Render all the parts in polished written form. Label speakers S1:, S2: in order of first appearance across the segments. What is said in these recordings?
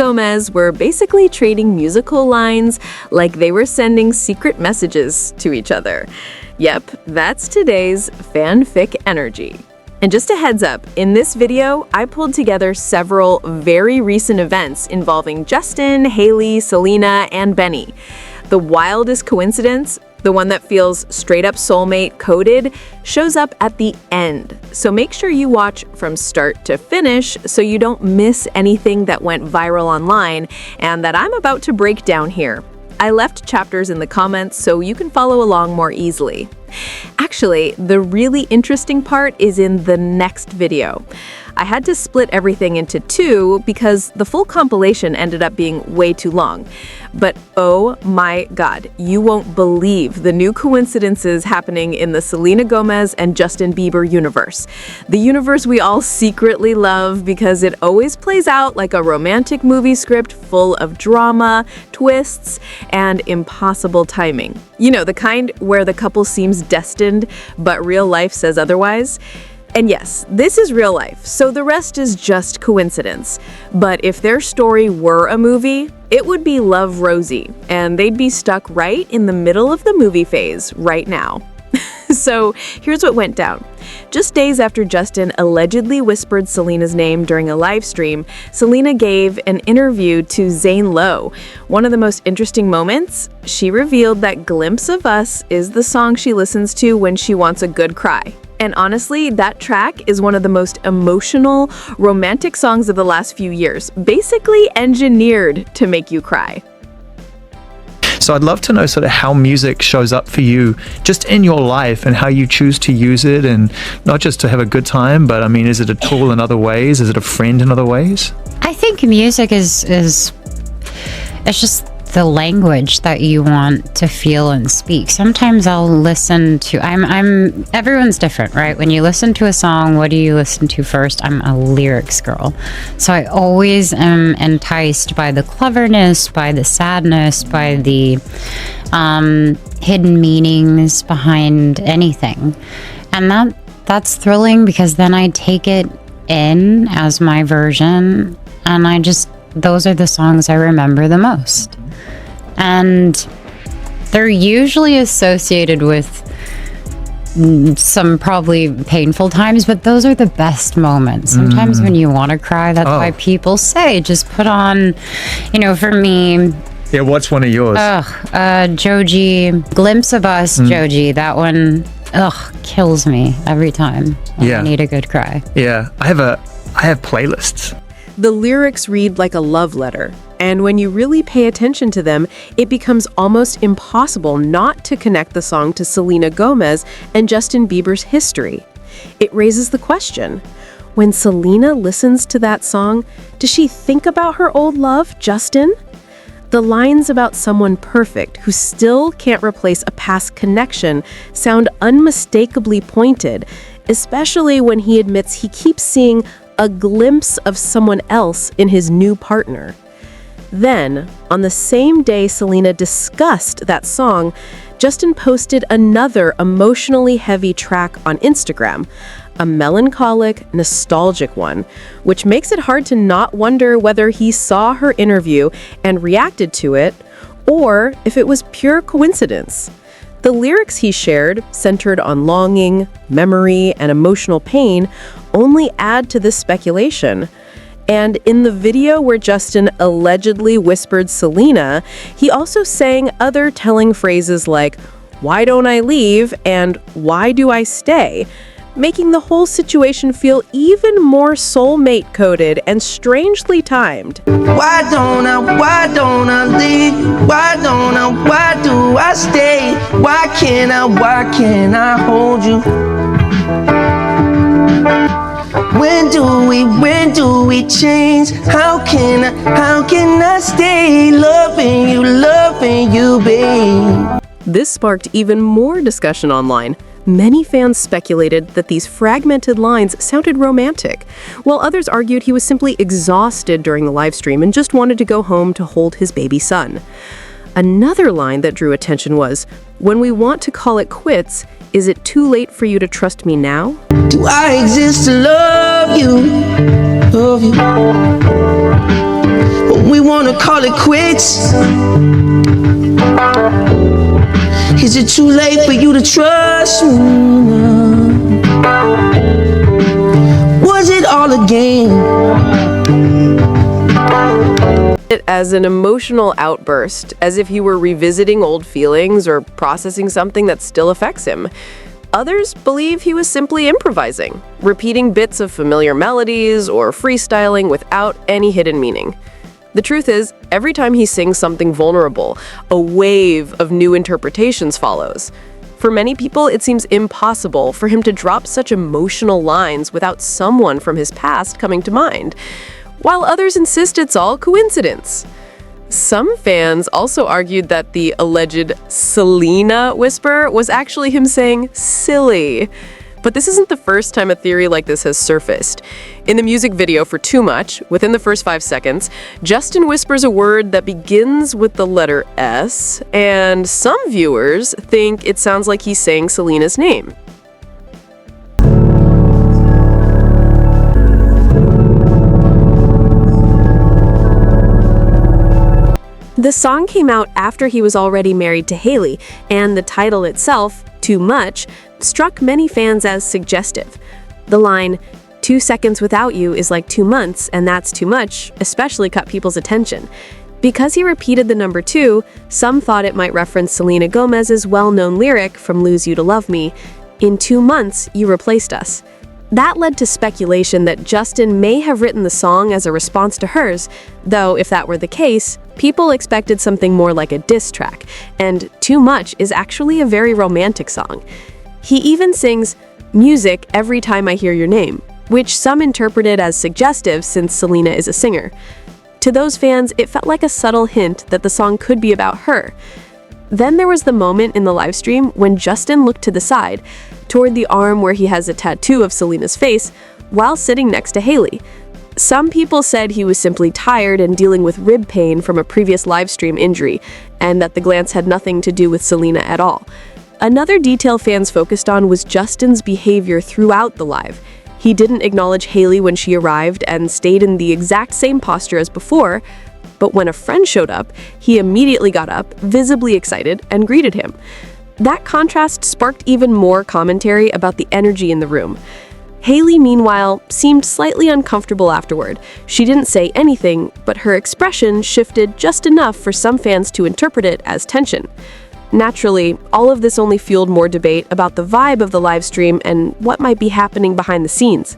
S1: Gomez were basically trading musical lines like they were sending secret messages to each other. Yep, that's today's fanfic energy. And just a heads up, in this video, I pulled together several very recent events involving Justin, Hailey, Selena, and Benny. The wildest coincidence, the one that feels straight up soulmate-coded, shows up at the end. So make sure you watch from start to finish so you don't miss anything that went viral online and that I'm about to break down here. I left chapters in the comments so you can follow along more easily. Actually, the really interesting part is in the next video. I had to split everything into two because the full compilation ended up being way too long. But oh my god, you won't believe the new coincidences happening in the Selena Gomez and Justin Bieber universe. The universe we all secretly love because it always plays out like a romantic movie script full of drama, twists, and impossible timing. You know, the kind where the couple seems destined, but real life says otherwise. And yes, this is real life, so the rest is just coincidence. But if their story were a movie, it would be Love, Rosie, and they'd be stuck right in the middle of the movie phase right now. So here's what went down. Just days after Justin allegedly whispered Selena's name during a live stream, Selena gave an interview to Zane Lowe. One of the most interesting moments, she revealed that Glimpse of Us is the song she listens to when she wants a good cry. And honestly, that track is one of the most emotional, romantic songs of the last few years, basically engineered to make you cry.
S2: So I'd love to know sort of how music shows up for you just in your life and how you choose to use it, and not just to have a good time, but I mean, is it a tool in other ways? Is it a friend in other ways?
S3: I think music is it's just the language that you want to feel and speak. Sometimes I'll listen to, everyone's different, right? When you listen to a song, what do you listen to first? I'm a lyrics girl. So I always am enticed by the cleverness, by the sadness, by the hidden meanings behind anything. And that's thrilling because then I take it in as my version, and those are the songs I remember the most. And they're usually associated with some probably painful times, but those are the best moments. Sometimes when you want to cry, that's why people say, just put on, for me.
S2: Yeah, what's one of yours?
S3: Joji, Glimpse of Us, Joji. That one, kills me every time. I need a good cry.
S2: Yeah, I have playlists.
S1: The lyrics read like a love letter, and when you really pay attention to them, it becomes almost impossible not to connect the song to Selena Gomez and Justin Bieber's history. It raises the question, when Selena listens to that song, does she think about her old love, Justin? The lines about someone perfect who still can't replace a past connection sound unmistakably pointed, especially when he admits he keeps seeing a glimpse of someone else in his new partner. Then, on the same day Selena discussed that song, Justin posted another emotionally heavy track on Instagram, a melancholic, nostalgic one, which makes it hard to not wonder whether he saw her interview and reacted to it, or if it was pure coincidence. The lyrics he shared, centered on longing, memory, and emotional pain, only add to this speculation. And in the video where Justin allegedly whispered Selena, he also sang other telling phrases like, "Why don't I leave?" and "Why do I stay?" making the whole situation feel even more soulmate-coded and strangely timed.
S4: Why don't I leave? Why do I stay? Why can't I hold you? When do we change? How can I stay loving you, babe?
S1: This sparked even more discussion online. Many fans speculated that these fragmented lines sounded romantic, while others argued he was simply exhausted during the live stream and just wanted to go home to hold his baby son. Another line that drew attention was, "When we want to call it quits, is it too late for you to trust me now?"
S4: Do I exist to love you? but we wanna call it quits. Is it too late for you to trust me now? Was it all a game?
S1: It as an emotional outburst, as if he were revisiting old feelings or processing something that still affects him. Others believe he was simply improvising, repeating bits of familiar melodies or freestyling without any hidden meaning. The truth is, every time he sings something vulnerable, a wave of new interpretations follows. For many people, it seems impossible for him to drop such emotional lines without someone from his past coming to mind, while others insist it's all coincidence. Some fans also argued that the alleged Selena whisper was actually him saying silly. But this isn't the first time a theory like this has surfaced. In the music video for Too Much, within the first 5 seconds, Justin whispers a word that begins with the letter S, and some viewers think it sounds like he's saying Selena's name. The song came out after he was already married to Hailey, and the title itself, Too Much, struck many fans as suggestive. The line, 2 seconds without you is like 2 months, and that's too much, especially caught people's attention. Because he repeated the number 2, some thought it might reference Selena Gomez's well-known lyric from Lose You to Love Me, in 2 months, you replaced us. That led to speculation that Justin may have written the song as a response to hers, though if that were the case, people expected something more like a diss track, and Too Much is actually a very romantic song. He even sings music every time I hear your name, which some interpreted as suggestive since Selena is a singer. To those fans, it felt like a subtle hint that the song could be about her. Then there was the moment in the livestream when Justin looked to the side, toward the arm where he has a tattoo of Selena's face, while sitting next to Hailey. Some people said he was simply tired and dealing with rib pain from a previous livestream injury, and that the glance had nothing to do with Selena at all. Another detail fans focused on was Justin's behavior throughout the live. He didn't acknowledge Hailey when she arrived and stayed in the exact same posture as before, but when a friend showed up, he immediately got up, visibly excited, and greeted him. That contrast sparked even more commentary about the energy in the room. Hailey, meanwhile, seemed slightly uncomfortable afterward. She didn't say anything, but her expression shifted just enough for some fans to interpret it as tension. Naturally, all of this only fueled more debate about the vibe of the live stream and what might be happening behind the scenes.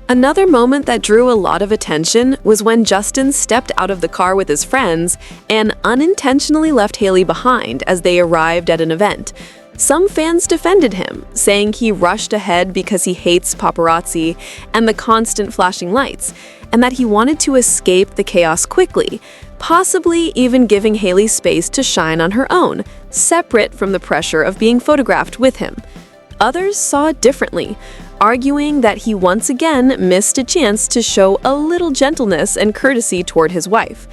S1: Another moment that drew a lot of attention was when Justin stepped out of the car with his friends and unintentionally left Hailey behind as they arrived at an event. Some fans defended him, saying he rushed ahead because he hates paparazzi and the constant flashing lights, and that he wanted to escape the chaos quickly, possibly even giving Hailey space to shine on her own, separate from the pressure of being photographed with him. Others saw it differently, arguing that he once again missed a chance to show a little gentleness and courtesy toward his wife.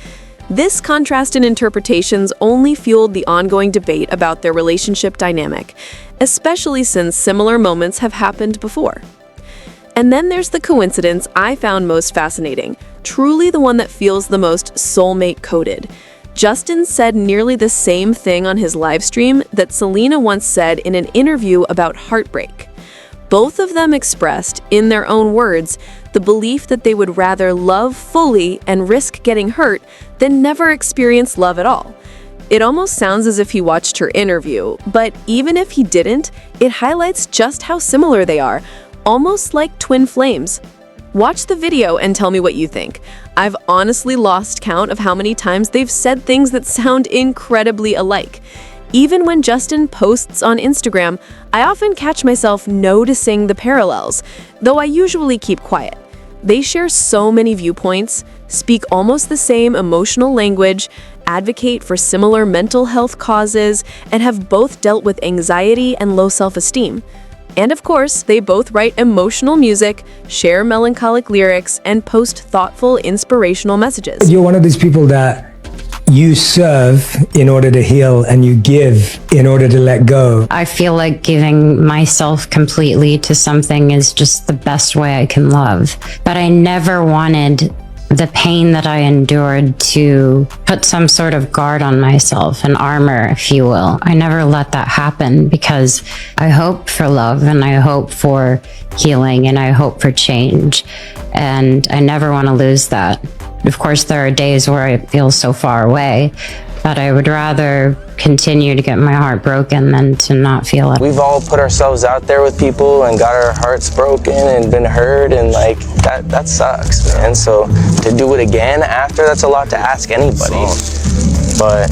S1: This contrast in interpretations only fueled the ongoing debate about their relationship dynamic, especially since similar moments have happened before. And then there's the coincidence I found most fascinating, truly the one that feels the most soulmate-coded. Justin said nearly the same thing on his live stream that Selena once said in an interview about heartbreak. Both of them expressed, in their own words, the belief that they would rather love fully and risk getting hurt than never experience love at all. It almost sounds as if he watched her interview, but even if he didn't, it highlights just how similar they are, almost like twin flames. Watch the video and tell me what you think. I've honestly lost count of how many times they've said things that sound incredibly alike. Even when Justin posts on Instagram, I often catch myself noticing the parallels, though I usually keep quiet. They share so many viewpoints, speak almost the same emotional language, advocate for similar mental health causes, and have both dealt with anxiety and low self-esteem. And of course, they both write emotional music, share melancholic lyrics, and post thoughtful, inspirational messages.
S5: You're one of these people that you serve in order to heal and you give in order to let go.
S3: I feel like giving myself completely to something is just the best way I can love. But I never wanted the pain that I endured to put some sort of guard on myself, an armor, if you will. I never let that happen because I hope for love and I hope for healing and I hope for change. And I never want to lose that. Of course, there are days where I feel so far away, but I would rather continue to get my heart broken than to not feel it.
S4: We've all put ourselves out there with people and got our hearts broken and been hurt, and like that sucks, man. So to do it again after, that's a lot to ask anybody. But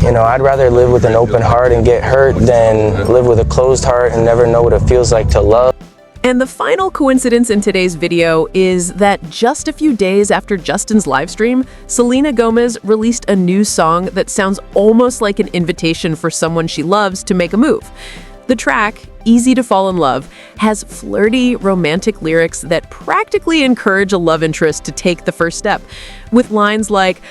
S4: you know, I'd rather live with an open heart and get hurt than live with a closed heart and never know what it feels like to love.
S1: And the final coincidence in today's video is that just a few days after Justin's livestream, Selena Gomez released a new song that sounds almost like an invitation for someone she loves to make a move. The track, Easy to Fall in Love, has flirty, romantic lyrics that practically encourage a love interest to take the first step, with lines like,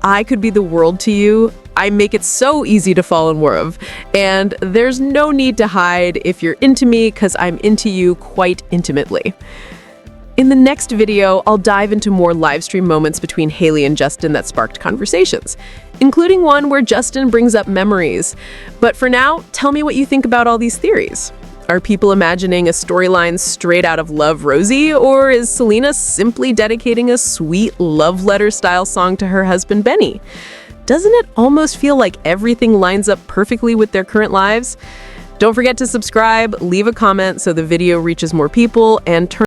S1: "I could be the world to you, I make it so easy to fall in love, and there's no need to hide if you're into me because I'm into you quite intimately." In the next video, I'll dive into more livestream moments between Hailey and Justin that sparked conversations, including one where Justin brings up memories. But for now, tell me what you think about all these theories. Are people imagining a storyline straight out of Love, Rosie, or is Selena simply dedicating a sweet love letter-style song to her husband, Benny? Doesn't it almost feel like everything lines up perfectly with their current lives? Don't forget to subscribe, leave a comment so the video reaches more people, and turn